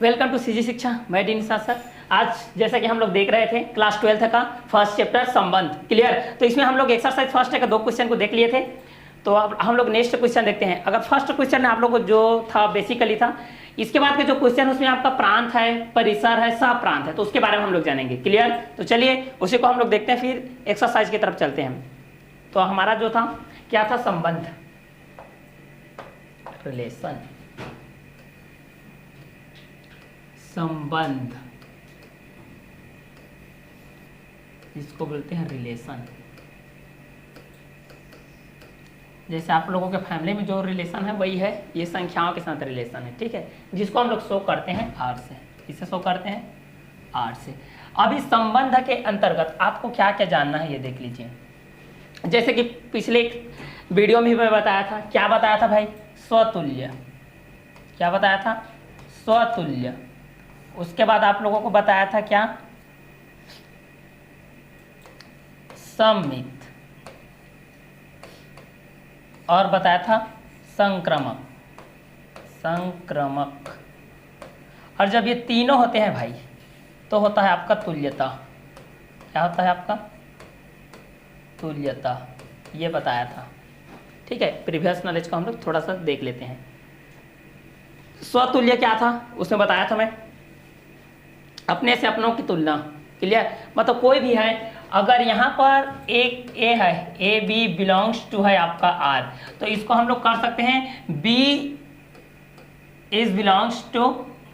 Welcome to CG शिक्षा। मैं D निशा sir. आज जैसा कि हम लोग देख रहे थे क्लास 12 का फर्स्ट चैप्टर संबंध। क्लियर। तो इसमें हम लोग एक्सरसाइज फर्स्ट का 2 क्वेश्चन को देख लिए थे। तो अब हम लोग नेक्स्ट क्वेश्चन देखते हैं। अगर फर्स्ट क्वेश्चन आप लोग को जो था बेसिकली था, इसके बाद के जो क्वेश्चन उसमें आपका प्रांत है, परिसर है, सह प्रांत है, तो उसके बारे में हम लोग जानेंगे। क्लियर। तो चलिए उसी को हम लोग देखते हैं, फिर एक्सरसाइज की तरफ चलते हैं। तो हमारा जो था क्या था, संबंध, रिलेशन, संबंध, इसको बोलते हैं रिलेशन। जैसे आप लोगों के फैमिली में जो रिलेशन है वही है, ये संख्याओं के साथ रिलेशन है, ठीक है, जिसको हम लोग शो करते हैं आर से। इसे शो करते हैं आर से। अब इस संबंध के अंतर्गत आपको क्या क्या जानना है ये देख लीजिए। जैसे कि पिछले वीडियो में मैं बताया था, क्या बताया था भाई, स्वतुल्य। क्या बताया था, स्वतुल्य। उसके बाद आप लोगों को बताया था क्या, सममित, और बताया था संक्रमक। संक्रमक। और जब ये तीनों होते हैं भाई तो होता है आपका तुल्यता। क्या होता है आपका, तुल्यता। ये बताया था, ठीक है। प्रीवियस नॉलेज को हम लोग थोड़ा सा देख लेते हैं। स्वतुल्य क्या था, उसमें बताया था मैं, अपने से अपनों की तुलना। क्लियर। मतलब कोई भी है, अगर यहाँ पर एक ए है, ए बी बिलोंग्स टू है आपका आर, तो इसको हम लोग कर सकते हैं बी इज बिलोंग्स टू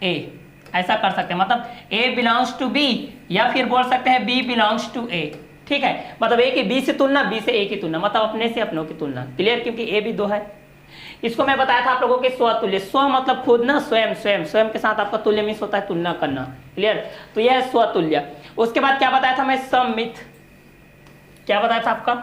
ए, ऐसा कर सकते हैं। मतलब ए बिलोंग्स टू बी, या फिर बोल सकते हैं बी बिलोंग्स टू ए, ठीक है। मतलब ए की बी से तुलना, बी से ए की तुलना, मतलब अपने से अपनों की तुलना। क्लियर। क्योंकि ए भी 2 है। इसको मैं बताया था आप लोगों के स्वतुल्य। स्व मतलब खुद ना, स्वयं। स्वयं स्वयं के साथ आपका तुल्य मीन्स होता है तुलना करना। क्लियर। तो यह है स्वतुल्य। उसके बाद क्या बताया था मैं, सममित। क्या बताया था आपका,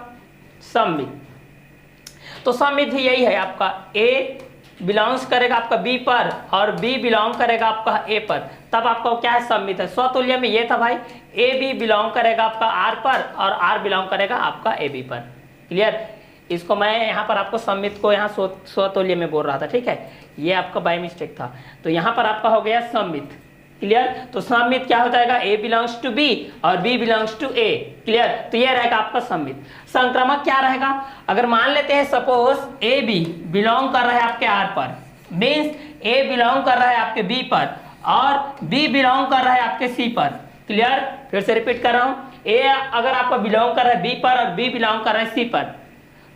सममित। तो सममित भी यही है आपका, ए बिलोंग्स करेगा आपका बी पर और बी बिलोंग करेगा आपका ए पर, तब आपका क्या है, सममित है। स्वतुल्य में ये था भाई, ए बी बिलोंग करेगा आपका आर पर और आर बिलोंग करेगा आपका ए बी पर। क्लियर। इसको मैं यहाँ पर आपको सममित को यहाँ स्वतुल्य में बोल रहा था, ठीक है, ये आपका बाय मिस्टेक था। तो यहाँ पर आपका हो गया सममित। क्लियर। तो सममित क्या हो जाएगा, ए बिलोंग्स टू बी और B belongs to A. Clear. तो ये रहेगा आपका सममित। संक्रामक क्या रहेगा, अगर मान लेते हैं सपोज ए बी बिलोंग कर रहा है आपके आर पर, मीन्स ए बिलोंग कर रहा है आपके बी पर और बी बिलोंग कर रहा है आपके सी पर। क्लियर। फिर से रिपीट कर रहा हूं, ए अगर आपका बिलोंग कर रहा है बी पर और बी बिलोंग कर रहा है सी पर,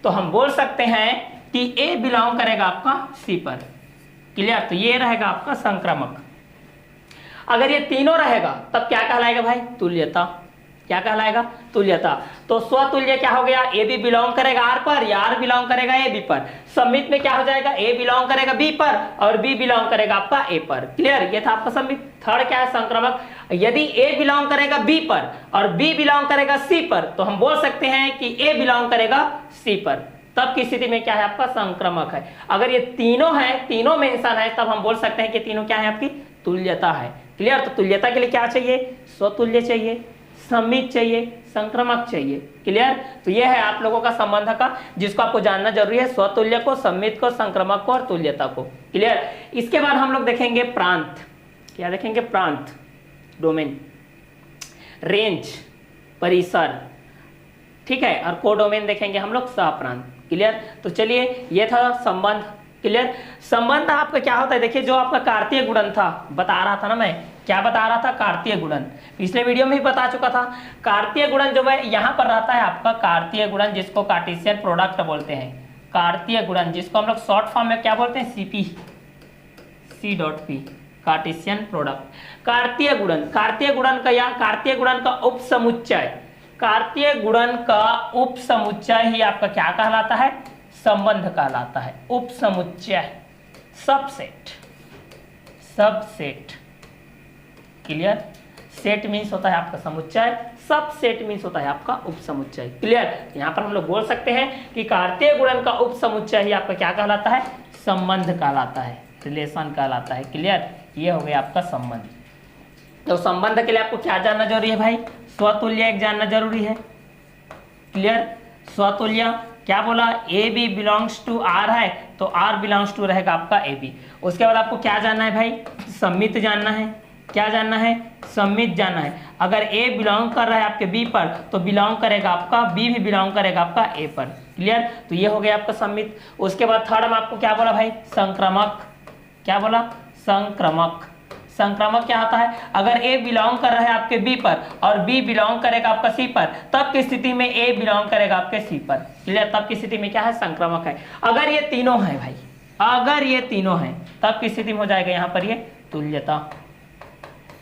तो हम बोल सकते हैं कि ए बिलोंग करेगा आपका सी पर। क्लियर। तो ये रहेगा आपका संक्रामक। अगर ये तीनों रहेगा तब क्या कहलाएगा भाई, तुल्यता। क्या कहलाएगा, तुल्यता। तो स्वतुल्य क्या हो गया, ए बी बिलोंग करेगा आर पर या आर बिलोंग करेगा ए बी पर। सममित में क्या हो जाएगा, ए बिलोंग करेगा बी पर और बी बिलोंग करेगा आपका ए पर। क्लियर। ये था आपका सममित। थर्ड क्या है, संक्रामक। यदि ए बिलोंग करेगा बी पर और बी बिलोंग करेगा सी पर, तो हम बोल सकते हैं कि ए बिलोंग करेगा सी पर, तब की स्थिति में क्या है आपका, संक्रामक है। अगर ये तीनों है, तीनों मेंशन है, तब हम बोल सकते हैं कि तीनों क्या है, आपकी तुल्यता है। क्लियर। तो तुल्यता के लिए क्या चाहिए, स्वतुल्य चाहिए, सममित चाहिए, संक्रामक चाहिए। क्लियर। तो यह है आप लोगों का संबंध का, जिसको आपको जानना जरूरी है, स्वतुल्य को, सममित को, संक्रामक को और तुल्यता को। क्लियर। इसके बाद हम लोग देखेंगे प्रांत। क्या देखेंगे, प्रांत, डोमेन, रेंज, परिसर, ठीक है, और कोडोमेन देखेंगे हम लोग, सह प्रांत। क्लियर। तो चलिए ये था संबंध। क्लियर। संबंध आपका क्या होता है, देखिए जो आपका कार्तीय गुणन था, बता रहा था ना मैं, क्या बता रहा था, कार्तीय गुणन। पिछले वीडियो में भी बता चुका था। कार्तीय गुणन जो है यहाँ पर रहता है आपका कार्तीय गुणन, जिसको कार्टेशियन प्रोडक्ट बोलते हैं। कार्तीय गुणन, जिसको हम लोग शॉर्ट फॉर्म में क्या बोलते हैं, सीपी, C.P, कार्टेशियन प्रोडक्ट। कार्तीय गुणन, कार्तीय गुणन का या कार्तीय गुणन का उपसमुच्चय, कार्तीय गुणन का उपसमुच्चय ही आपका क्या कहलाता है, संबंध कहलाता है। उपसमुच्चय, subset, subset. Clear. Set means होता है आपका समुच्चय, सबसेट मीन्स होता है आपका उपसमुच्चय। क्लियर। यहाँ पर हम लोग बोल सकते हैं कि कार्तीय गुणन का उपसमुच्चय ही आपका क्या कहलाता है, संबंध कहलाता है, रिलेशन कहलाता है। क्लियर। ये हो गया आपका संबंध। तो संबंध के लिए आपको क्या जानना जरूरी है भाई, स्वतुल्य एक जानना जरूरी है। क्लियर। स्वतुल्य क्या बोला, A B belongs to R है, तो R बिलोंग्स टू रहेगा आपका AB। उसके बाद आपको क्या जानना है भाई, सममित जानना है। क्या जानना है, सममित जानना है। अगर A बिलोंग कर रहा है आपके B पर तो बिलोंग करेगा आपका B भी बिलोंग करेगा आपका A पर। क्लियर, तो ये हो गया आपका सममित। उसके बाद थर्ड में आपको क्या बोला भाई, संक्रामक। क्या बोला, संक्रामक। संक्रामक क्या होता है, अगर A बिलोंग कर रहा है आपके B पर और B बिलोंग करेगा आपका C पर, तब की स्थिति में A बिलोंग करेगा आपके C पर। क्लियर, तब की स्थिति में क्या है, संक्रामक है। अगर ये तीनों है भाई, अगर ये तीनों हैं तब की स्थिति में हो जाएगा यहाँ पर ये तुल्यता।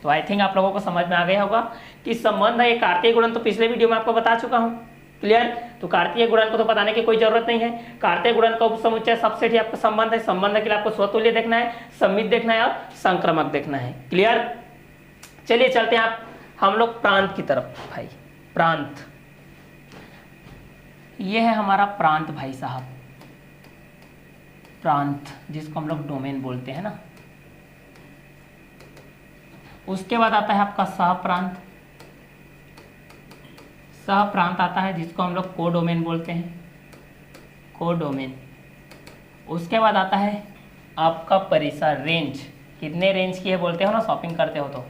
तो आई थिंक आप लोगों को समझ में आ गया होगा कि संबंध है। ये कार्तीय गुणन तो पिछले वीडियो में आपको बता चुका हूँ। क्लियर, तो कार्तीय गुणन को तो बताने की कोई जरूरत नहीं है। कार्तीय गुणन का उपसमुच्चय सबसेट ही आपका संबंध है। संबंध के लिए आपको स्वतुल्य देखना है, सममित देखना है और संक्रामक देखना है। क्लियर, चलिए चलते हैं आप हम लोग प्रांत की तरफ। भाई प्रांत, ये है हमारा प्रांत भाई साहब, प्रांत जिसको हम लोग डोमेन बोलते हैं ना। उसके बाद आता है आपका सहप्रांत। सहप्रांत आता है जिसको हम लोग कोडोमेन बोलते हैं, कोडोमेन। उसके बाद आता है आपका परिसर, रेंज। कितने रेंज की है बोलते हो ना, शॉपिंग करते हो तो।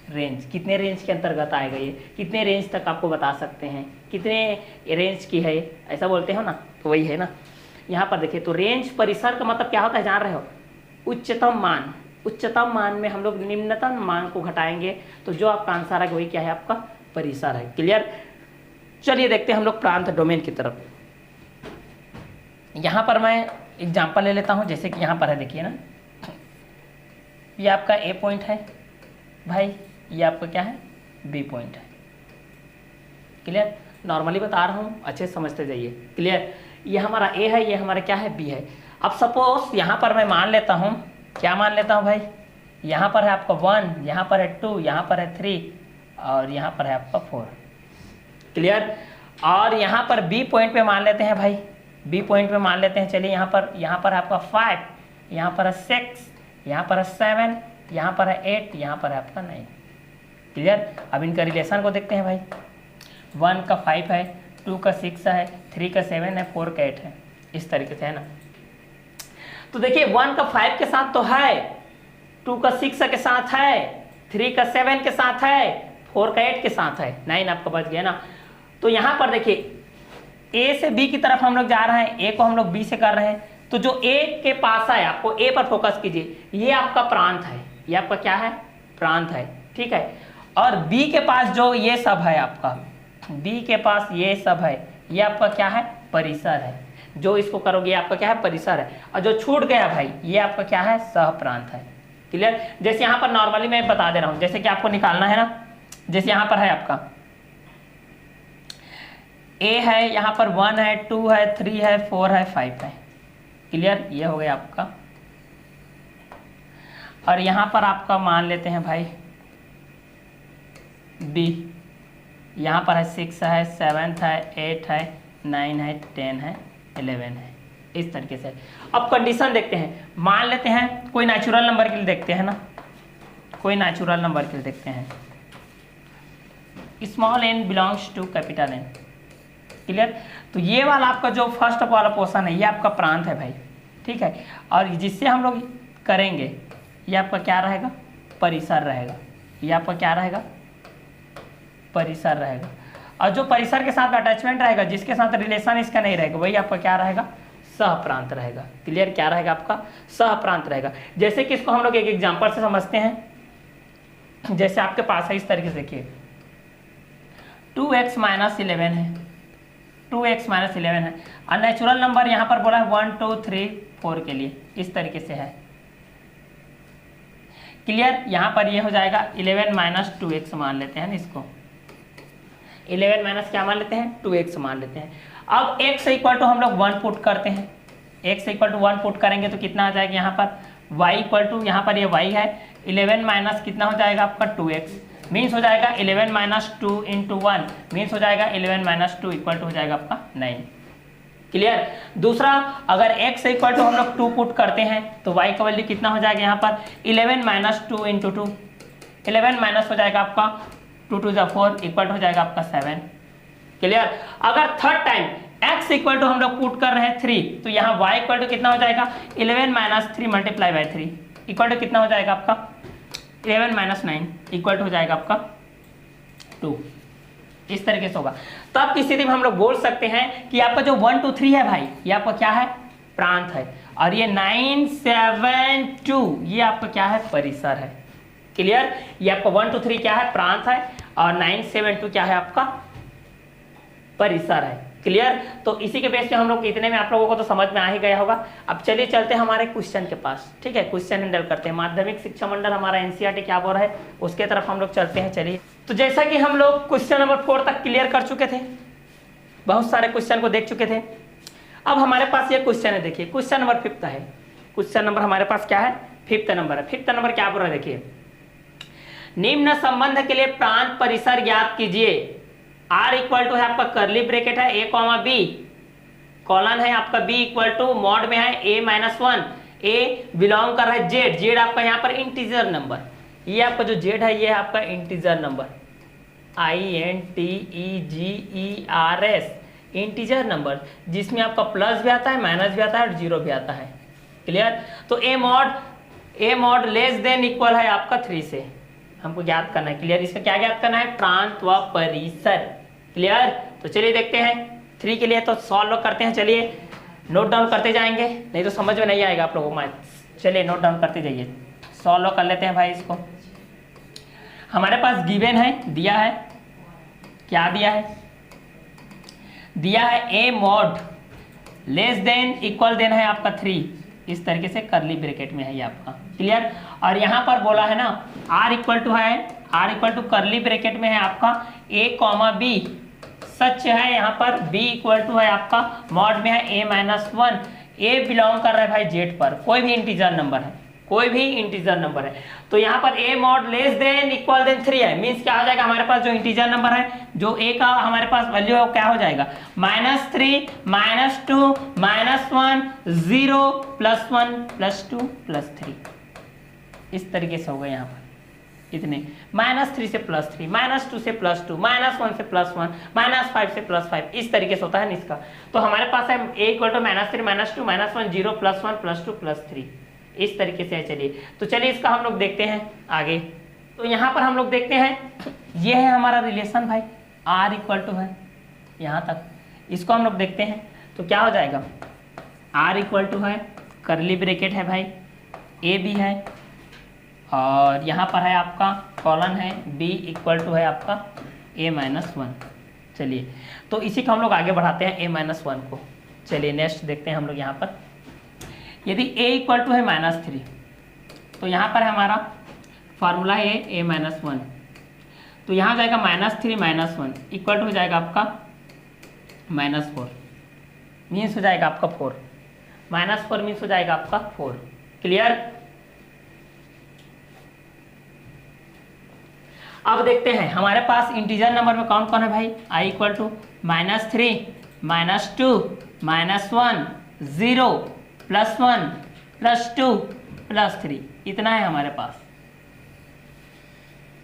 रेंज, कितने रेंज के अंतर्गत आएगा ये, कितने रेंज तक आपको बता सकते हैं, कितने रेंज की है, ऐसा बोलते हो ना, तो वही है ना। यहाँ पर देखिए, तो रेंज परिसर का मतलब क्या होता है जान रहे हो, उच्चतम मान। उच्चतम मान में हम लोग निम्नतम मान को घटाएंगे तो जो आपका आंसर है वही क्या है, आपका परिसर है। क्लियर, चलिए देखते हैं हम लोग प्रांत डोमेन की तरफ। यहाँ पर मैं एग्जाम्पल ले लेता हूँ, जैसे कि यहाँ पर है, देखिए ना, ये आपका A पॉइंट है भाई, ये आपका क्या है, B पॉइंट है। क्लियर, नॉर्मली बता रहा हूँ, अच्छे समझते जाइए। क्लियर, ये हमारा A है, ये हमारा क्या है, B है। अब सपोज यहाँ पर मैं मान लेता हूँ, क्या मान लेता हूँ भाई, यहाँ पर है आपका 1, यहाँ पर है 2, यहाँ पर है 3 और यहाँ पर है आपका 4। क्लियर, और यहाँ पर B पॉइंट पे मान लेते हैं भाई, B पॉइंट पे मान लेते हैं। चलिए यहाँ पर है आपका 5, यहाँ पर है 6, यहाँ पर है 7, यहाँ पर है 8, यहाँ पर है आपका 9। क्लियर, अब इनका रिलेशन को देखते हैं भाई। 1 का 5 है, 2 का 6 है, 3 का 7 है, 4 का 8 है, इस तरीके से है ना। तो देखिए 1 का 5 के साथ तो है, 2 का 6 के साथ है, 3 का 7 के साथ है, 4 का 8 के साथ है, 9 आपका बच गया ना। तो यहाँ पर देखिए A से B की तरफ हम लोग जा रहे हैं, A को हम लोग B से कर रहे हैं, तो जो A के पास है, आपको A पर फोकस कीजिए, ये आपका प्रांत है, ये आपका क्या है, प्रांत है। ठीक है, और B के पास जो ये सब है आपका, B के पास ये सब है, ये आपका क्या है, परिसर है। जो इसको करोगे ये आपका क्या है, परिसर है। और जो छूट गया भाई, ये आपका क्या है, सहप्रांत है। क्लियर, जैसे यहाँ पर नॉर्मली मैं बता दे रहा हूँ, जैसे कि आपको निकालना है ना, जैसे यहाँ पर है आपका A है, यहाँ पर 1 है, 2 है, 3 है, 4 है, 5 है। क्लियर, ये हो गया आपका। और यहाँ पर आपका मान लेते हैं भाई B, यहाँ पर है 6 है, 7 है, 8 है, 9 है, 10 है, 11 है, इस तरीके से। अब कंडीशन देखते हैं, मान लेते हैं कोई नेचुरल नंबर के लिए देखते हैं ना, कोई नेचुरल नंबर के लिए देखते हैं। Small n belongs to capital N। Clear, तो ये वाला आपका जो फर्स्ट वाला पोर्शन है, ये आपका प्रांत है भाई। ठीक है, और जिससे हम लोग करेंगे ये आपका क्या रहेगा, परिसर रहेगा। ये आपका क्या रहेगा, परिसर रहेगा। और जो परिसर के साथ अटैचमेंट रहेगा, जिसके साथ रिलेशन इसका नहीं रहेगा, वही आपका क्या रहेगा, सहप्रांत रहेगा। क्लियर, क्या रहेगा आपका, सहप्रांत रहेगा। जैसे कि इसको हम लोग एक एग्जांपल से समझते हैं। जैसे आपके पास है इस तरीके से, देखिए 2x - 11 है, 2x - 11 है, और नेचुरल नंबर यहाँ पर बोला है 1 2 3 4 के लिए, इस तरीके से है। क्लियर, यहाँ पर ये हो जाएगा 11 - 2x मान लेते हैं ना इसको, 11 माइनस क्या मान लेते हैं, 2x मान लेते हैं। अब x इक्वल टू हम लोग 1 पुट करते हैं, x इक्वल टू 1 पुट करेंगे तो कितना आ जाएगा, यहाँ पर y इक्वल टू, यहाँ पर ये y है, 11 माइनस कितना हो जाएगा आपका 2x, मीन्स हो जाएगा 11 - 2 × 1, मीन्स हो जाएगा 11 - 2 इक्वल टू हो जाएगा आपका 9। क्लियर, दूसरा अगर x इक्वल टू हम लोग 2 पुट करते हैं तो y का वैल्यू कितना हो जाएगा, यहाँ पर 11 - 2 × 2, 11 माइनस हो जाएगा आपका 2 × 2 = 4 इक्वल हो जाएगा आपका 7। क्लियर। अगर third time x equal to हम लोग पुट कर रहे हैं 3, तो यहाँ y इक्वल टू कितना हो जाएगा 11 minus 3 multiply by 3 equal to कितना हो जाएगा आपका 11 माइनस 9 इक्वल टू हो जाएगा आपका 2। इस तरीके से होगा। तो अब की स्थिति में हम लोग बोल सकते हैं कि आपका जो 1 2 3 है भाई, ये आपका क्या है प्रांत है, और ये 9 7 2 ये आपका क्या है परिसर है। क्लियर। ये आपका 1 2 3 क्या है प्रांत है, और 9 7 2 क्या है आपका परिसर है। क्लियर। तो इसी के बेस पे हम लोग इतने में आप लोगों को तो समझ में आ ही गया होगा। अब चलिए चलते हैं हमारे क्वेश्चन के पास। ठीक है, क्वेश्चन हैंडल करते हैं। माध्यमिक शिक्षा मंडल हमारा एनसीईआरटी क्या बोल रहा है उसके तरफ हम लोग चलते हैं। चलिए, तो जैसा कि हम लोग क्वेश्चन नंबर 4 तक क्लियर कर चुके थे, बहुत सारे क्वेश्चन को देख चुके थे। अब हमारे पास ये क्वेश्चन है, देखिए क्वेश्चन नंबर 5 है। क्वेश्चन नंबर हमारे पास क्या है 5 नंबर है। 5 नंबर क्या बोल रहा है, देखिए निम्न संबंध के लिए प्रांत परिसर ज्ञात कीजिए। R इक्वल टू है आपका करली ब्रेकेट है a कॉमा b, कॉलन है आपका b इक्वल टू मॉड में है a माइनस 1, a बिलोंग कर रहा है z, z आपका यहाँ पर इंटीजर नंबर, ये आपका जो z है ये है आपका integer number INTEGERS, integer number जिसमें आपका प्लस भी आता है माइनस भी आता है और जीरो भी आता है। क्लियर। तो a mod less than equal है आपका 3 से हमको ज्ञात करना है। क्लियर। इसका क्या ज्ञात करना है प्रांत व परिसर। क्लियर। तो चलिए देखते हैं 3 के लिए तो सॉल्व करते हैं। चलिए नोट डाउन करते जाएंगे, नहीं तो समझ में नहीं आएगा आप लोगों को मैथ्स। चलिए नोट डाउन करते जाइए, सॉल्व कर लेते हैं भाई इसको। हमारे पास गिवन है, दिया है, क्या दिया है, दिया है a mod less than equal than है आपका 3, इस तरीके से करली ब्रैकेट में है ये आपका। क्लियर। और यहाँ पर बोला है ना r इक्वल टू है, r equal to curly bracket में है आपका a कॉमा b, सच है यहाँ पर b इक्वल टू है आपका मॉड में है a माइनस 1, a बिलोंग कर रहा है भाई z पर, कोई भी इंटीजर नंबर है, कोई भी इंटीजर नंबर है। तो यहाँ पर a mod less than equal than 3 है, मीन्स क्या हो जाएगा हमारे पास जो इंटीजर नंबर है, जो a का हमारे पास वैल्यू है वो क्या हो जाएगा -3 -2 -1 0 +1 +2 +3, इस तरीके से होगा यहाँ पर इतने। -3 से +3, -2 से +2, -1 से +1, -5 से +5, इस तरीके से होता है ना इसका। तो हमारे पास है a इक्वल टू -3 -2 -1 0 +1 +2 +3, इस तरीके से है। चलिए तो चलिए इसका हम लोग देखते हैं आगे। तो यहाँ पर हम लोग देखते हैं ये है हमारा रिलेशन भाई, r इक्वल टू है यहाँ तक, इसको हम लोग देखते हैं तो क्या हो जाएगा r इक्वल टू है करली ब्रैकेट है भाई, a भी है और यहाँ पर है आपका कॉलन है b इक्वल टू है आपका a माइनस 1। चलिए तो इसी को हम लोग आगे बढ़ाते हैं a माइनस 1 को। चलिए नेक्स्ट देखते हैं हम लोग यहाँ पर, यदि a इक्वल टू है -3 तो यहाँ पर हमारा फार्मूला है a माइनस 1, तो यहाँ जाएगा -3 -1 इक्वल टू हो जाएगा आपका -4, मीन्स हो जाएगा आपका 4, -4 मीन्स हो जाएगा आपका 4। क्लियर। अब देखते हैं हमारे पास इंटीजर नंबर में कौन कौन है भाई, i इक्वल टू -3 -2 -1 0 +1 +2 +3, इतना है हमारे पास।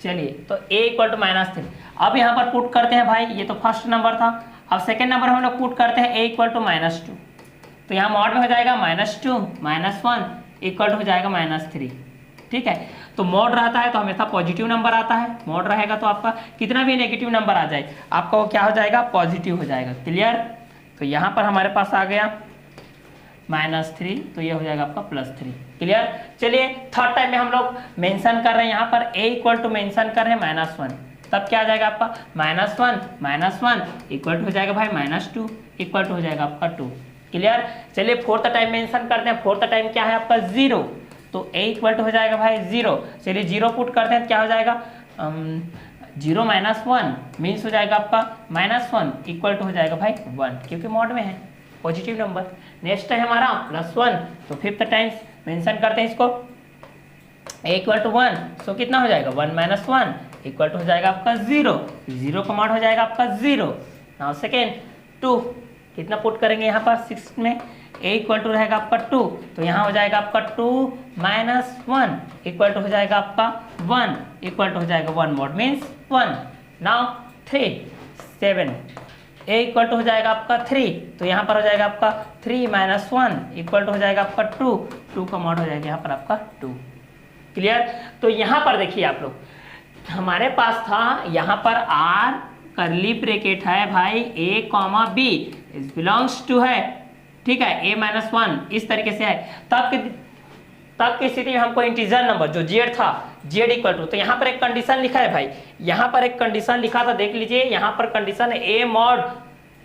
चलिए तो a इक्वल टू -3, अब यहाँ पर पुट करते हैं भाई, ये तो फर्स्ट नंबर था। अब सेकेंड नंबर हम लोग पुट करते हैं a इक्वल टू -2, तो यहाँ मॉड में हो जाएगा -2 -1 इक्वल टू हो जाएगा -3। ठीक है, तो मॉड रहता है तो हमेशा पॉजिटिव नंबर आता है, मॉड रहेगा तो आपका कितना भी नेगेटिव नंबर आ जाए आपका वो क्या हो जाएगा पॉजिटिव हो जाएगा। क्लियर। तो यहाँ पर हमारे पास आ गया -3, तो ये हो जाएगा आपका +3। क्लियर। चलिए थर्ड टाइम में हम लोग मेंशन कर रहे हैं यहाँ पर a इक्वल टू मेंशन कर रहे हैं -1, तब क्या आ जाएगा आपका -1 इक्वल टू हो जाएगा भाई -2 इक्वल टू हो जाएगा आपका 2। क्लियर। चलिए फोर्थ टाइम मेंशन करते हैं, फोर्थ टाइम क्या है आपका 0, तो a इक्वल टू हो जाएगा भाई 0। चलिए 0 पुट करते हैं, क्या हो जाएगा 0 -1 मीन्स हो जाएगा आपका -1 इक्वल टू हो जाएगा भाई 1, क्योंकि मॉड में है पॉजिटिव नंबर। नेक्स्ट है हमारा +1, तो फिफ्थ टाइम्स मेंशन करते हैं इसको, a इक्वल टू 1, सो कितना हो जाएगा 1 - 1 इक्वल टू हो जाएगा आपका 0, 0 का मॉड हो जाएगा आपका 0। नाउ सेकेंड 2, कितना पुट करेंगे यहाँ पर 6 में, a इक्वल टू रहेगा आपका 2, तो यहाँ हो जाएगा आपका 2 - 1 इक्वल टू हो जाएगा आपका 1 इक्वल टू हो जाएगा 1 mod means 1। Now 3 7 A equal to हो जाएगा आपका 3, तो यहाँ पर हो जाएगा आपका 3 - 1 इक्वल टू हो जाएगा आपका 2, 2 का मॉड हो जाएगा यहाँ पर आपका 2। क्लियर। तो यहाँ पर देखिए आप लोग, हमारे पास था यहाँ पर आर करली ब्रैकेट है भाई a comma b is belongs to है, ठीक है, a - 1 इस तरीके से है। तब की स्थिति में हमको इंटीजर नंबर जो z था, z इक्वल टू, तो यहाँ पर एक कंडीशन लिखा है भाई, यहाँ पर एक कंडीशन लिखा था, देख लीजिए यहाँ पर कंडीशन है a mod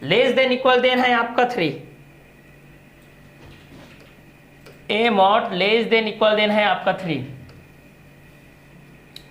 less than equal than है आपका 3, a mod less than equal than है आपका 3,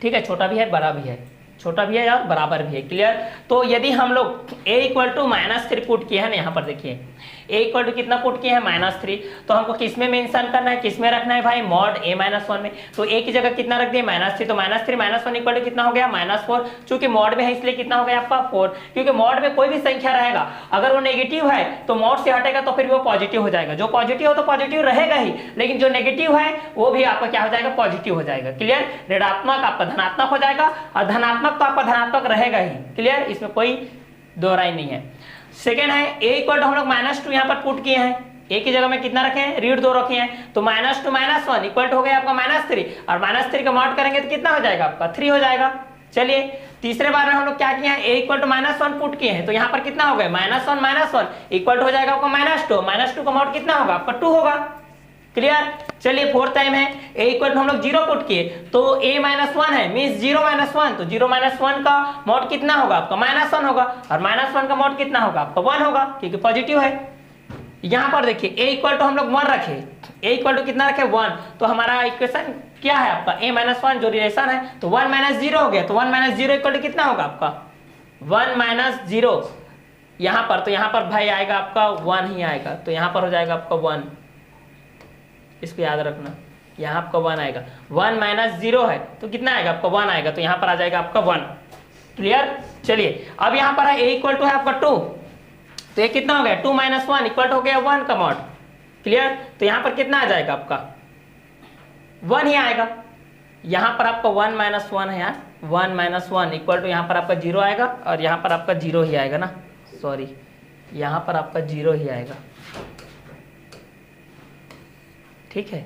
ठीक है, छोटा भी है बड़ा भी है, छोटा भी है और बराबर भी है। क्लियर। तो यदि हम लोग a इक्वल टू -3 पुट किए हैं ना, यहाँ पर देखिए a इक्वल टू कितना पुट किए हैं -3, तो हमको किस में मेंशन करना है, किस में रखना है भाई, मॉड a - 1 में। तो a की जगह कितना रख दिए -3, तो -3 - 1 इक्वल टू कितना हो गया -4, चूंकि मॉड में है इसलिए कितना हो गया आपका 4, क्योंकि मॉड में कोई भी संख्या रहेगा अगर वो नेगेटिव है तो मॉड से हटेगा तो फिर वो पॉजिटिव हो जाएगा, जो पॉजिटिव हो तो पॉजिटिव रहेगा ही, लेकिन जो नेगेटिव है वो भी आपका क्या हो जाएगा, पॉजिटिव हो जाएगा। क्लियर। ऋणात्मक आपका धनात्मक हो जाएगा और धनात्मक तो आपका धनात्मक रहेगा ही। क्लियर, इसमें कोई दो राय नहीं है। सेकेंड है a इक्वल टू हम लोग -2 यहाँ पर पुट किए हैं, a की जगह में कितना रखे हैं, √2 रखे हैं, तो -2 - 1 इक्वल टू हो गया आपका -3, और -3 का मॉड करेंगे तो कितना हो जाएगा आपका 3 हो जाएगा। चलिए तीसरे बार में हम लोग क्या किए हैं, a इक्वल टू -1 पुट किए हैं, तो यहाँ पर कितना हो गया -1 - 1 इक्वल टू हो जाएगा आपका -2 का मॉड कितना होगा आपका 2 होगा। क्लियर। चलिए फोर्थ टाइम है a इक्वल टू हम लोग 0 पुट किए, तो a - 1 है मींस 0 - 1, तो 0 - 1 का मॉड कितना होगा आपका -1 होगा, और -1 का मॉड कितना होगा आपका 1 होगा, क्योंकि पॉजिटिव है। यहाँ पर देखिए a इक्वल टू हम लोग 1 रखे, a इक्वल टू कितना रखे 1, तो हमारा इक्वेशन क्या है आपका a - 1 जो रिलेशन है, तो 1 - 0 हो गया, तो 1 - 0 इक्वल टू कितना होगा आपका 1 - 0 यहाँ पर, तो यहाँ पर भाई आएगा आपका 1 ही आएगा, तो यहाँ पर हो जाएगा आपका 1, इसको याद रखना, यहाँ आपका 1 आएगा, 1 - 0 है तो कितना आएगा आपका 1 आएगा, तो यहाँ पर आ जाएगा आपका 1। क्लियर। चलिए अब यहाँ पर a इक्वल टू है आपका 2, तो ये कितना हो गया 2 - 1 इक्वल टू हो गया 1 का मॉड। क्लियर। तो यहाँ पर कितना आ जाएगा आपका 1 ही आएगा, यहाँ पर आपका 1 - 1 है यार, 1 - 1 इक्वल टू यहाँ पर आपका 0 आएगा, और यहाँ पर आपका 0 ही आएगा ना, सॉरी यहाँ पर आपका 0 ही आएगा, ठीक है,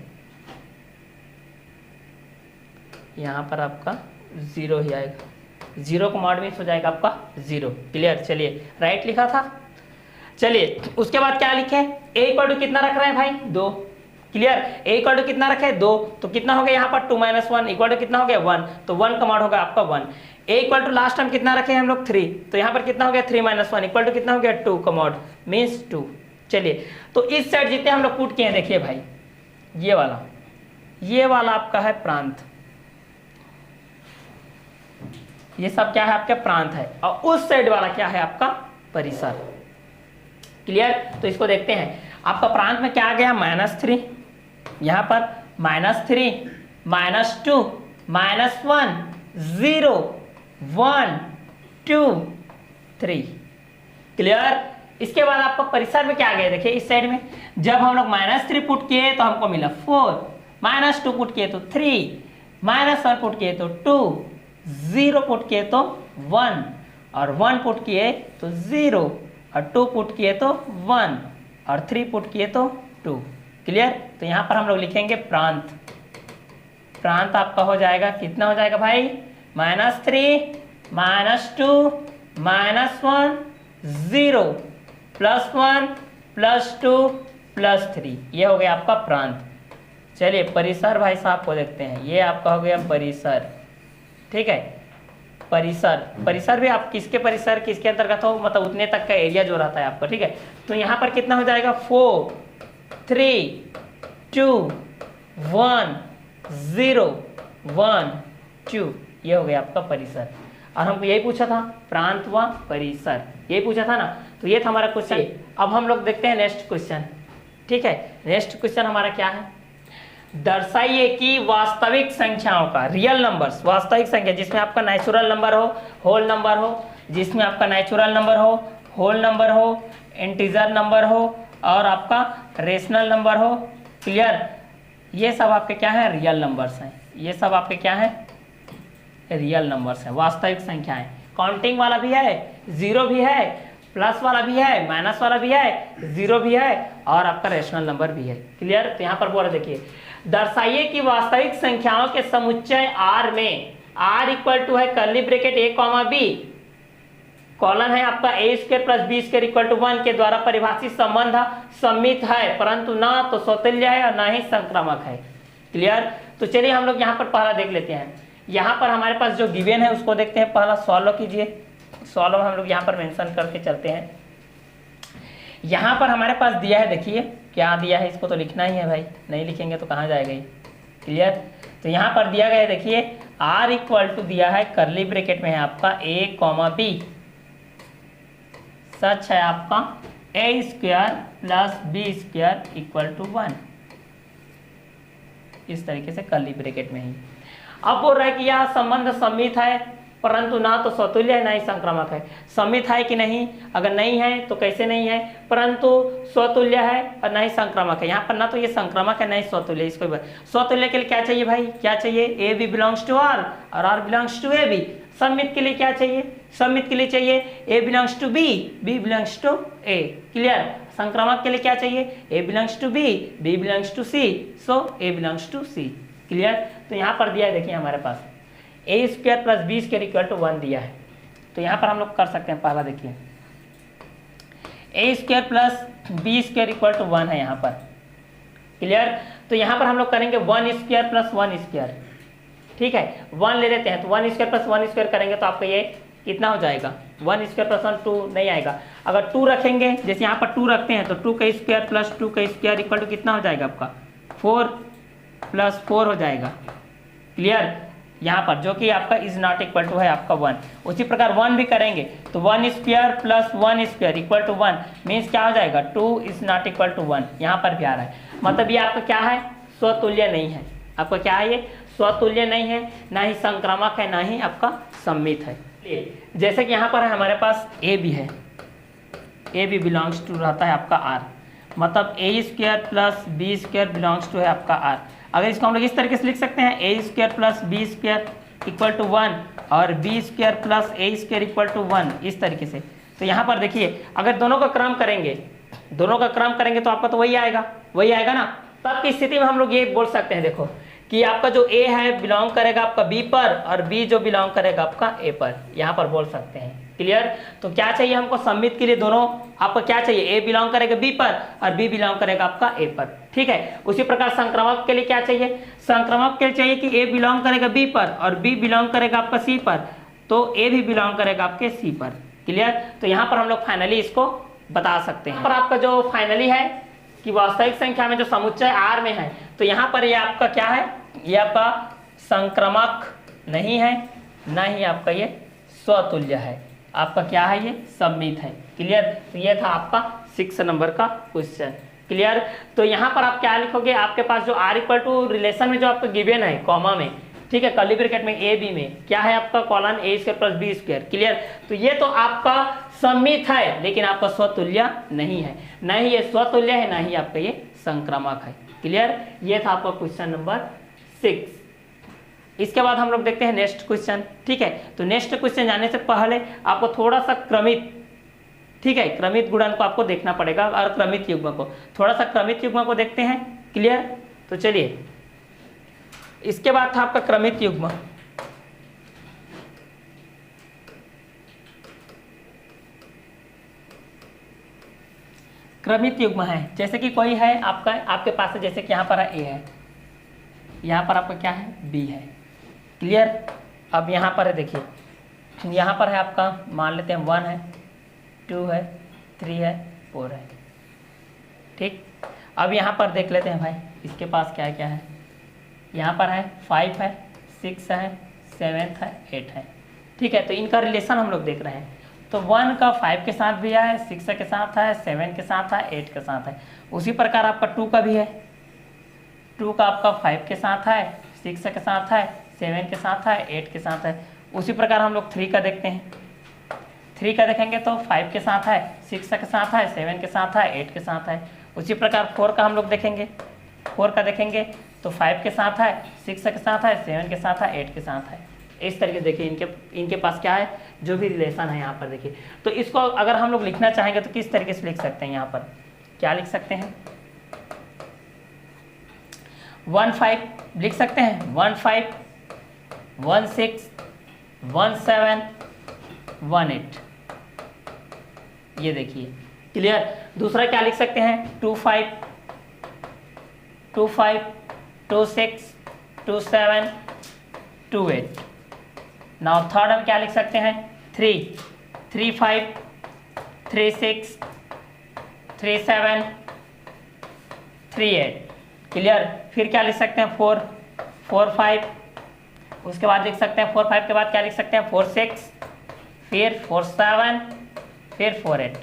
यहाँ पर आपका 0 ही आएगा, 0 का मॉड मीन्स हो जाएगा आपका 0। क्लियर। चलिए राइट लिखा था। चलिए उसके बाद क्या लिखे, a इक्वल टू कितना रख रहे हैं भाई 2। क्लियर। a इक्वल टू कितना रखे 2, तो कितना हो गया यहाँ पर 2 - 1 इक्वल टू कितना हो गया 1, तो 1 का मॉड होगा आपका 1। a equal to last time कितना रखे हम लोग 3, तो यहाँ पर कितना हो गया 3 - 1 इक्वल टू कितना हो गया 2 का मॉड मीन्स 2। चलिए तो इस साइड जितने हम लोग पुट किए हैं, देखिए भाई ये वाला आपका है प्रांत, ये सब क्या है आपका प्रांत है, और उस साइड वाला क्या है आपका परिसर। क्लियर। तो इसको देखते हैं, आपका प्रांत में क्या आ गया -3, यहाँ पर -3 -2 -1 0 1 2 3। क्लियर। इसके बाद आपका परिसर में क्या आ गया, देखिए इस साइड में जब हम लोग -3 पुट किए तो हमको मिला 4, -2 पुट किए तो 3, -1 पुट किए तो 2, 0 पुट किए तो 1, और 1 पुट किए तो 0, और 2 पुट किए तो 1, और 3 पुट किए तो 2। क्लियर। तो यहाँ पर हम लोग लिखेंगे प्रांत, प्रांत आपका हो जाएगा कितना हो जाएगा भाई -3 -2 -1 0 +1 +2 +3, ये हो गया आपका प्रांत। चलिए परिसर भाई साहब को देखते हैं, ये आपका हो गया परिसर, ठीक है। परिसर भी आप किसके परिसर किसके अंतर्गत हो, मतलब उतने तक का एरिया जो रहता है आपका, ठीक है। तो यहाँ पर कितना हो जाएगा 4 3 2 1 0 1 2, ये हो गया आपका परिसर। और हमको यही पूछा था प्रांत व परिसर, यही पूछा था ना, तो ये था हमारा क्वेश्चन। अब हम लोग देखते हैं नेक्स्ट क्वेश्चन, ठीक है। नेक्स्ट क्वेश्चन हमारा क्या है, दर्शाइए कि वास्तविक संख्याओं का, रियल नंबर्स, वास्तविक संख्या जिसमें आपका नेचुरल नंबर हो, होल नंबर हो, जिसमें आपका नेचुरल नंबर हो, होल नंबर हो, इंटीजर नंबर हो, और आपका रेशनल नंबर हो। क्लियर। ये सब आपके क्या है रियल नंबर्स हैं, ये सब आपके क्या है रियल नंबर्स हैं, वास्तविक संख्याएं। काउंटिंग वाला भी है, जीरो भी है, प्लस वाला भी है, माइनस वाला भी है, जीरो भी है और आपका रेशनल नंबर भी है। क्लियर। तो यहाँ पर बोला देखिए, दर्शाइए कि वास्तविक संख्याओं के समुच्चय R में R इक्वल टू है curly bracket A comma B, colon है आपका A square plus B square equal to 1 के द्वारा परिभाषित संबंध सममित है, परंतु ना तो स्वतुल्य है और ना ही संक्रामक है। क्लियर। तो चलिए हम लोग यहाँ पर पहला देख लेते हैं। यहाँ पर हमारे पास जो गिवन है उसको देखते हैं, पहला सॉल्व कीजिए। सॉल्व हम लोग यहाँ पर मेंशन करके चलते हैं। यहाँ पर हमारे पास दिया है, देखिए क्या दिया है, इसको तो लिखना ही है भाई, नहीं लिखेंगे तो कहाँ जाएगा ये। क्लियर। तो यहाँ पर दिया गया है, देखिए R इक्वल टू दिया है कर्ली ब्रैकेट में है आपका A कॉमा B, सच है आपका A square plus B square equal to 1, इस तरीके से कर्ली ब्रैकेट में ही। अब बोल रहा है कि यह संबंध सममित है, परंतु ना तो स्वतुल्य है ना ही संक्रामक है। सममित है कि नहीं, अगर नहीं है तो कैसे नहीं है, परंतु स्वतुल्य है और ना ही संक्रामक है। यहाँ पर ना तो ये संक्रामक है ना ही स्वतुल्य। इसको स्वतुल्य के लिए क्या चाहिए भाई, क्या चाहिए, A B belongs to R और R belongs to A B. सममित के लिए क्या चाहिए, सममित के लिए चाहिए A belongs to B, B belongs to A. Clear. संक्रामक के लिए क्या चाहिए, A belongs to B, B belongs to C, so A belongs to C. Clear. तो यहाँ पर दिया है, देखिए हमारे पास A square plus B square equal to 1 दिया है। तो यहाँ पर हम लोग कर सकते हैं, पहला देखिए A square plus B square equal to 1 है यहाँ पर। क्लियर। तो यहाँ पर हम लोग करेंगे 1 स्क्वायर प्लस 1 स्क्वायर, ठीक है 1 ले लेते हैं। तो 1 स्क्वायर प्लस 1 स्क्वायर करेंगे तो आपका ये कितना हो जाएगा, 1 स्क्वायर प्लस 1 2 नहीं आएगा। अगर 2 रखेंगे, जैसे यहाँ पर 2 रखते हैं तो 2 का स्क्वायर प्लस 2 का स्क्वायर इक्वल टू कितना हो जाएगा आपका 4 प्लस 4 हो जाएगा। क्लियर। यहाँ पर जो कि आपका इज नॉट इक्वल टू है आपका 1। उसी प्रकार 1 भी करेंगे तो 1 square plus 1 square equal to 1 means क्या हो जाएगा, 2 इज नॉट इक्वल टू 1। यहाँ पर भी आ रहा है, मतलब ये आपका क्या है, स्वतुल्य नहीं है। आपका क्या है, ये स्वतुल्य नहीं है, ना ही संक्रामक है, ना ही आपका सममित है। जैसे कि यहाँ पर है हमारे पास ए बी है, ए बी बिलोंग्स टू रहता है आपका आर, मतलब A square plus B square belongs to है आपका आर। अगर इसको हम लोग इस तरीके से लिख सकते हैं, A square plus B square equal to 1 और B square plus A square equal to 1, इस तरीके से। तो यहाँ पर देखिए अगर दोनों का क्रम करेंगे, दोनों का क्रम करेंगे तो आपका तो वही आएगा, वही आएगा ना। तब की स्थिति में हम लोग ये बोल सकते हैं, देखो कि आपका जो ए है बिलोंग करेगा आपका बी पर और बी जो बिलोंग करेगा आपका ए पर, यहाँ पर बोल सकते हैं। क्लियर। तो क्या चाहिए हमको, सममित के लिए दोनों आपका क्या चाहिए, ए बिलोंग करेगा बी पर और बी बिलोंग करेगा आपका ए पर, ठीक है। उसी प्रकार संक्रामक के लिए क्या चाहिए, संक्रामक के लिए चाहिए कि ए बिलोंग करेगा बी पर और बी बिलोंग करेगा आपका सी पर, तो ए भी बिलोंग करेगा आपके सी पर। क्लियर। तो यहाँ पर हम लोग फाइनली इसको बता सकते हैं। पर आपका जो फाइनली है कि वास्तविक संख्या में जो समुच्चय R में है, तो यहाँ पर ये आपका क्या है, ये आपका संक्रामक नहीं है, ना ही आपका ये स्वतुल्य है, आपका क्या है, ये सममित है। क्लियर। तो ये था आपका 6 नंबर का क्वेश्चन। क्लियर। तो यहाँ पर आप क्या लिखोगे, आपके पास जो R इक्वल टू रिलेशन में जो आपका गिवन है कॉमा में, ठीक है, कर्ली ब्रैकेट में ए बी में क्या है आपका colon A square plus B square. Clear. तो ये तो आपका सममित है, लेकिन आपका स्वतुल्य नहीं है, ना ही ये स्वतुल्य है, ना ही आपका ये संक्रामक है। क्लियर। ये था आपका क्वेश्चन नंबर 6। इसके बाद हम लोग देखते हैं नेक्स्ट क्वेश्चन, ठीक है। तो नेक्स्ट क्वेश्चन जाने से पहले आपको थोड़ा सा क्रमित, ठीक है, क्रमित गुणन को आपको देखना पड़ेगा और क्रमित युग्म को, थोड़ा सा क्रमित युग्म को देखते हैं। क्लियर। तो चलिए, इसके बाद था आपका क्रमित युग्म। क्रमित युग्म है, जैसे कि कोई है आपका, आपके पास है, जैसे कि यहाँ पर ए है, यहाँ पर आपका क्या है, बी है। क्लियर। अब यहाँ पर है, देखिए यहाँ पर है आपका, मान लेते हैं 1 है, 2 है, 3 है, 4 है, ठीक। अब यहाँ पर देख लेते हैं भाई इसके पास क्या क्या है। यहाँ पर है 5 है, 6 है, 7 है, 8 है, ठीक है। तो इनका रिलेशन हम लोग देख रहे हैं। तो 1 का 5 के साथ भी है, 6 के साथ है, 7 के साथ है, 8 के साथ है। उसी प्रकार आपका 2 का भी है, 2 का आपका 5 के साथ है, 6 के साथ है, 7 के साथ है, 8 के साथ है। उसी प्रकार हम लोग 3 का देखते हैं। 3 का देखेंगे तो 5 के साथ है, 6 के साथ है, 7 के साथ है, 8 के साथ है। उसी प्रकार 4 का हम लोग देखेंगे, 4 का देखेंगे तो 5 के साथ है, 6 के साथ है, 7 के साथ है, 8 के साथ है। इस तरीके देखिए इनके पास क्या है, जो भी रिलेशन है यहाँ पर देखिए। तो इसको अगर हम लोग लिखना चाहेंगे तो किस तरीके से लिख सकते हैं, यहाँ पर क्या लिख सकते हैं, 15 लिख सकते हैं, 15 16 17 18, ये देखिए क्लियर। दूसरा क्या लिख सकते हैं, 25 26 27 28। नाउ थर्ड हम क्या लिख सकते हैं, 3 35 36 37 38, क्लियर। फिर क्या लिख सकते हैं, 4 5, उसके बाद लिख सकते हैं 4 5 के बाद क्या लिख सकते हैं, 4 6, फिर 4 7, फिर 4 8,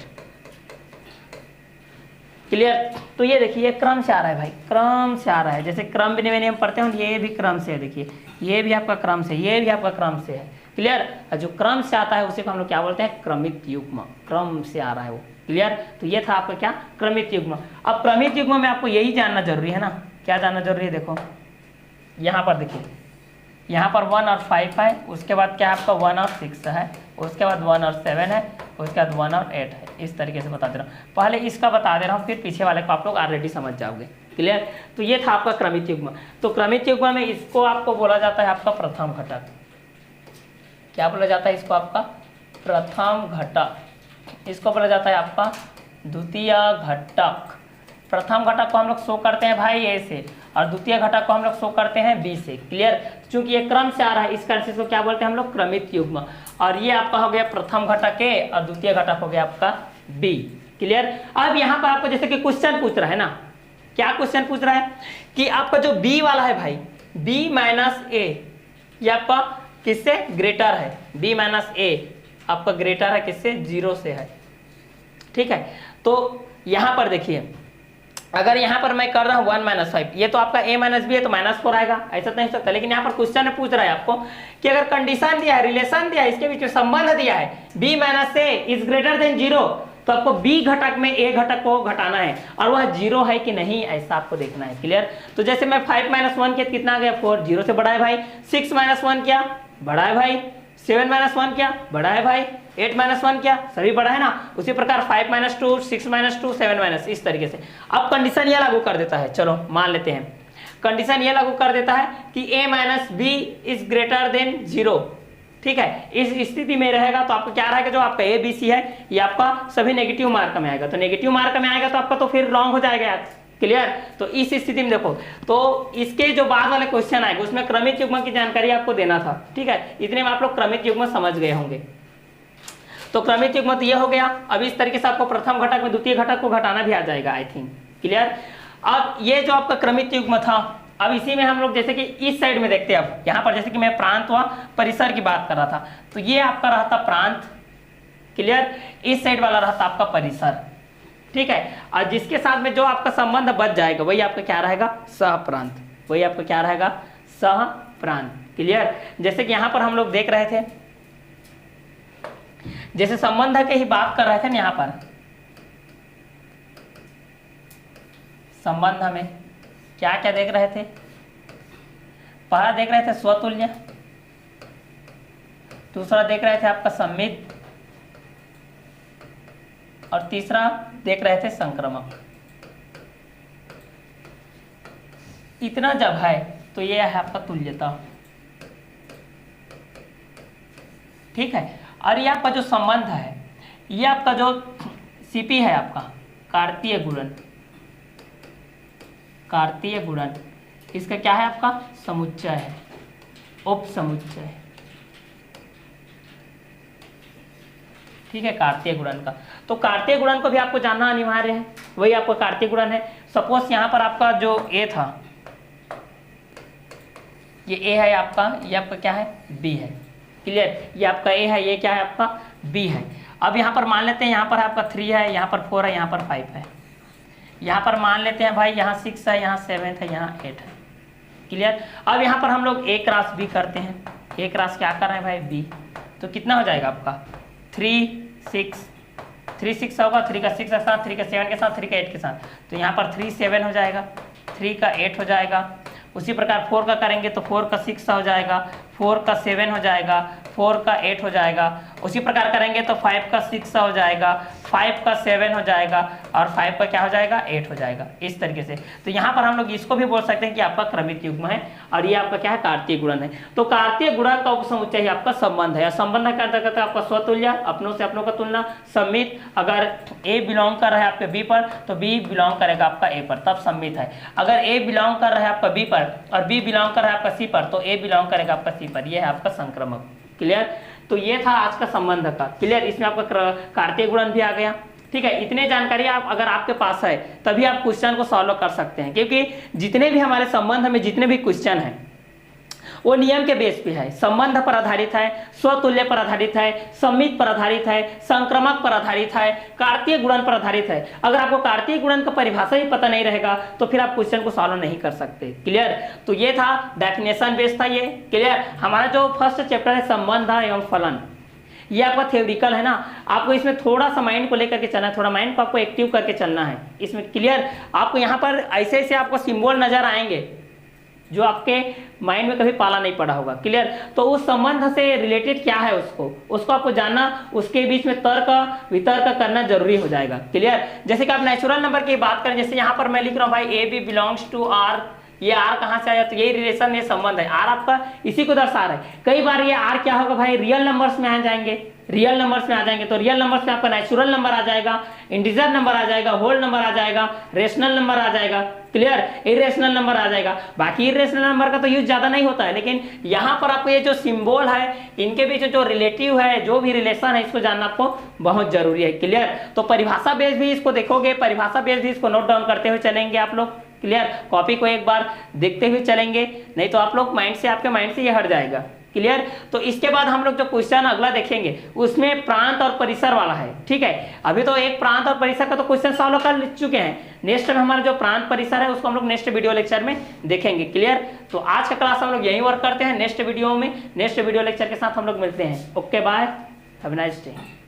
क्लियर। तो ये देखिए ये क्रम से आ रहा है भाई, क्रम से आ रहा है। जैसे क्रम विनिमय नियम पढ़ते हैं, ये भी क्रम से है, देखिए ये भी आपका क्रम से, ये भी आपका क्रम से है, क्लियर। जो क्रम से आता है उसे हम लोग क्या बोलते हैं, क्रमित युग्म, क्रम से आ रहा है वो, क्लियर। तो ये था आपका क्या, क्रमित युग्म। अब क्रमित युग्म में आपको यही जानना जरूरी है ना, क्या जानना जरूरी है, देखो यहाँ पर देखिए, यहाँ पर 1 और 5 है, उसके बाद क्या आपका 1 और 6 है, उसके बाद 1 और 7 है, उसके बाद 1 और 8 है। इस तरीके से बता दे रहा हूँ, पहले इसका बता दे रहा हूँ, फिर पीछे वाले को आप लोग ऑलरेडी समझ जाओगे, क्लियर। तो ये था आपका क्रमित युग्म। तो क्रमित युग्म में इसको आपको बोला जाता है आपका प्रथम घटक। क्या बोला जाता है इसको, आपका प्रथम घटक। इसको बोला जाता है आपका द्वितीय घटक। प्रथम घटक को हम लोग शो करते हैं भाई ए से, और द्वितीय घटक को हम लोग शो करते हैं बी से, क्लियर। चूंकि ये क्रम से आ रहा है इस कारण से इसको क्या बोलते हैं हम लोग, क्रमित युग्म। और ये आपका हो गया प्रथम घटक ए और द्वितीय घटक हो गया आपका बी, क्लियर। अब यहाँ पर आपको जैसे कि क्वेश्चन पूछ रहा है ना, क्या क्वेश्चन पूछ रहा है कि आपका जो बी वाला है भाई, बी माइनस ए, ये आपका किससे ग्रेटर है, बी माइनस ए आपका ग्रेटर है किससे, 0 से है, ठीक है। तो यहाँ पर देखिए अगर यहाँ पर मैं कर रहा हूँ 1 - 5, ये तो आपका a - b है तो -4 आएगा, ऐसा तो नहीं सकता। लेकिन यहाँ पर क्वेश्चन पूछ रहा है आपको कि अगर कंडीशन दिया है, रिलेशन दिया है, इसके बीच में संबंध दिया है, b - a is greater than 0, तो आपको b घटक में a घटक को घटाना है और वह 0 है कि नहीं, ऐसा आपको देखना है, क्लियर। तो जैसे मैं 5 - 1 किया कितना आ गया, 4, 0 से बड़ा है भाई। 6 - 1 क्या बड़ा है भाई, 7 - 1 क्या बड़ा है भाई, 8 - 1 क्या सभी बड़ा है ना। उसी प्रकार 5 - 2 6 - 2 7 - इस तरीके से। अब कंडीशन ये लागू कर देता है, चलो मान लेते हैं कंडीशन ये लागू कर देता है कि a - b is greater than 0, ठीक है। इस स्थिति में रहेगा तो आपको क्या रहेगा, जो आपका a b c है ये आपका सभी नेगेटिव मार्क में आएगा। तो नेगेटिव मार्क में आएगा तो आपका तो फिर रॉन्ग हो जाएगा यार, क्लियर। तो इस स्थिति में देखो, तो इसके जो बाद वाले क्वेश्चन आएगा उसमें क्रमित युग्म की जानकारी आपको देना था, ठीक है। इतने में आप लोग क्रमित युग्म समझ गए होंगे। तो क्रमित युग्म तो ये हो गया। अब इस तरीके से आपको प्रथम घटक में द्वितीय घटक को घटाना भी आ जाएगा, आई थिंक, क्लियर। अब ये जो आपका क्रमित युग्म था, अब इसी में हम लोग जैसे कि इस साइड में देखते हैं। अब यहाँ पर जैसे कि मैं प्रांत व परिसर की बात कर रहा था, तो ये आपका रहता प्रांत, क्लियर। इस साइड वाला रहता आपका परिसर, ठीक है। और जिसके साथ में जो आपका संबंध बच जाएगा वही आपका क्या रहेगा, सह प्रांत, वही आपका क्या रहेगा, सह प्रांत, क्लियर। जैसे कि यहाँ पर हम लोग देख रहे थे, जैसे संबंध के ही बात कर रहे थे ना, यहाँ पर संबंध में क्या क्या देख रहे थे, पहला देख रहे थे स्वतुल्य, दूसरा देख रहे थे आपका सम्मित, और तीसरा देख रहे थे संक्रामक। इतना जब है तो ये है आपका तुल्यता, ठीक है। और ये आपका जो संबंध है, ये आपका जो सीपी है आपका कार्तीय गुणन, कार्तीय गुणन, इसका क्या है आपका समुच्चय है, उप समुच्चय, ठीक है, कार्तीय गुणन का। तो कार्तीय गुणन को भी आपको जानना अनिवार्य है, वही आपका कार्तीय गुणन है। सपोज यहाँ पर आपका जो ए था, ये ए है आपका, ये आपका क्या है बी है, क्लियर। ये आपका ए है, ये क्या है आपका बी है। अब यहाँ पर मान लेते हैं यहाँ पर आपका 3 है, यहाँ पर 4 है, यहाँ पर 5 है। यहाँ पर मान लेते हैं भाई यहाँ 6 है, यहाँ 7 है, यहाँ 8 है, क्लियर। अब यहाँ पर हम लोग ए क्रॉस बी करते हैं, ए क्रॉस क्या कर रहे हैं भाई बी, तो कितना हो जाएगा आपका 3 6 होगा, 3 का 6 के साथ, 3 का 7 के साथ, 3 का 8 के साथ, तो यहाँ पर 3 7 हो जाएगा, 3 का 8 हो जाएगा, उसी प्रकार 4 का करेंगे तो 4 का 6 हो जाएगा, 4 का 7 हो जाएगा, 4 का 8 हो जाएगा। उसी प्रकार करेंगे तो 5 का 6 हो जाएगा, 5 का 7 हो जाएगा और 5 का क्या हो जाएगा 8 हो जाएगा, इस तरीके से। तो यहाँ पर हम लोग इसको भी बोल सकते हैं कि आपका क्रमिक युग्म है और ये आपका क्या है कार्तीय गुणन है। तो कार्तीय गुणन का उपसमुच्चय ही आपका संबंध है। संबंध का अंतर्गत आपका स्वतुल्य, अपनों से अपनों का तुलना, सम्मित, अगर ए बिलोंग कर रहा है आपके बी पर तो बी बिलोंग करेगा आपका ए पर, तब सम्मित है। अगर ए बिलोंग कर रहा है आपका बी पर और बी बिलोंग कर रहा है आपका सी पर तो ए बिलोंग करेगा आपका सी पर, यह है आपका संक्रमक। क्लियर? तो ये था आज का संबंध का। क्लियर? इसमें आपका कार्तीय गुणन भी आ गया। ठीक है, इतने जानकारी आप अगर आपके पास है तभी आप क्वेश्चन को सॉल्व कर सकते हैं, क्योंकि जितने भी हमारे संबंध में जितने भी क्वेश्चन हैं वो नियम के बेस पे है। संबंध पर आधारित है, स्वतुल्य पर आधारित है, सम्मित पर आधारित है, संक्रमक पर आधारित है, कार्तीय गुणन पर आधारित है। अगर आपको कार्तीय गुणन का परिभाषा ही पता नहीं रहेगा तो फिर आप क्वेश्चन को सॉल्व नहीं कर सकते। क्लियर? तो ये था डेफिनेशन बेस था ये। क्लियर? हमारा जो फर्स्ट चैप्टर है संबंध एवं फलन, ये आपका थ्योरिटिकल है ना, आपको इसमें थोड़ा सा माइंड को लेकर के चलना है, थोड़ा माइंड को आपको एक्टिव करके चलना है इसमें। क्लियर? आपको यहाँ पर ऐसे ऐसे आपको सिंबल नजर आएंगे जो आपके माइंड में कभी पाला नहीं पड़ा होगा। क्लियर? तो उस संबंध से रिलेटेड क्या है उसको आपको जानना, उसके बीच में तर्क वितर्क करना जरूरी हो जाएगा। क्लियर? जैसे कि आप नेचुरल नंबर की बात करें, जैसे यहाँ पर मैं लिख रहा हूँ भाई A B belongs to R, ये आर कहाँ से आया, तो ये रिलेशन, ये संबंध है, आर आपका इसी को दर्शा रहा है। कई बार ये आर क्या होगा भाई, रियल नंबर्स में आ जाएंगे, रियल नंबर्स में आ जाएंगे, तो रियल नंबर्स में आपका नेचुरल नंबर आ जाएगा, इंटीजर नंबर आ जाएगा, होल नंबर आ जाएगा, रेशनल नंबर आ जाएगा। क्लियर? इरेशनल नंबर आ जाएगा। बाकी इरेशनल नंबर का तो यूज ज्यादा नहीं होता है, लेकिन यहाँ पर आपको ये जो सिंबल है इनके बीच जो रिलेटिव है, जो भी रिलेशन है, इसको जानना आपको बहुत जरूरी है। क्लियर? तो परिभाषा बेस भी इसको देखोगे, परिभाषा बेस भी इसको नोट डाउन करते हुए चलेंगे आप लोग। क्लियर? कॉपी को एक बार देखते हुए चलेंगे, नहीं तो आप लोग माइंड से, आपके माइंड से ये हट जाएगा। क्लियर? तो इसके बाद हम लोग जो क्वेश्चन अगला देखेंगे उसमें प्रांत और परिसर वाला है। ठीक है, अभी तो एक प्रांत और परिसर का तो क्वेश्चन सॉल्व कर चुके हैं, नेक्स्ट में हमारा जो प्रांत परिसर है उसको हम लोग नेक्स्ट वीडियो लेक्चर में देखेंगे। क्लियर? तो आज का क्लास हम लोग यही वर्क करते हैं, नेक्स्ट वीडियो में नेक्स्ट वीडियो लेक्चर के साथ हम लोग मिलते हैं। Okay, bye, have a nice day.